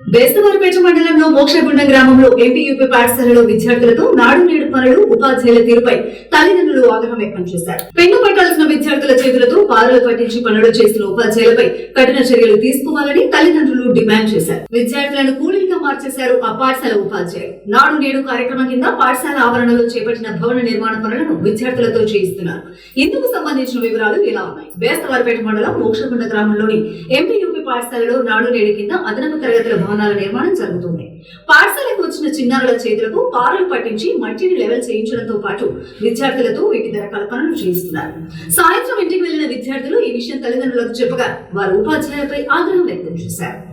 బేస్తవారిపేట మండలంలో మోక్షగుండం గ్రామంలో ఎంపీయూపీ పాఠశాలలో విద్యార్థులతో నాడు నేడు పనులు ఉపాధ్యాయుల తీరుపై తల్లిదండ్రులు ఆగ్రహం వ్యక్తం చేశారు. పెన్ను పట్టాల్సిన విద్యార్థుల చేతులతో పారలు పట్టించి పనులు చేసిన ఉపాధ్యాయులపై కఠిన చర్యలు తీసుకోవాలని తల్లిదండ్రులు డిమాండ్ చేశారు. విద్యార్థులను కూలీలుగా మార్చేశారు ఆ పాఠశాల ఉపాధ్యాయులు. నాడు నేడు కార్యక్రమం కింద పాఠశాల ఆవరణలో చేపట్టిన భవన నిర్మాణ పనులను విద్యార్థులతో చేయిస్తున్నారు. ఇందుకు సంబంధించిన వివరాలు ఇలా ఉన్నాయి. బేస్తవారిపేట మండలం మోక్షగుండ గ్రామంలోని ఎంపీయూపీ పాఠశాలలో నాడు నేడు కింద అదనపు తరగతుల భవనాల నిర్మాణం జరుగుతుంది. పాఠశాలకు వచ్చిన చిన్నారుల చేతులకు పారలు పట్టించి మట్టిని లెవెల్ చేయించడంతో పాటు విద్యార్థులతో వివిధ రకాల పనులు చేయిస్తున్నారు. సాయంత్రం ఇంటికి వెళ్లిన విద్యార్థులు ఈ విషయం తల్లిదండ్రులకు చెప్పగా వారు ఉపాధ్యాయులపై ఆగ్రహం వ్యక్తం చేశారు.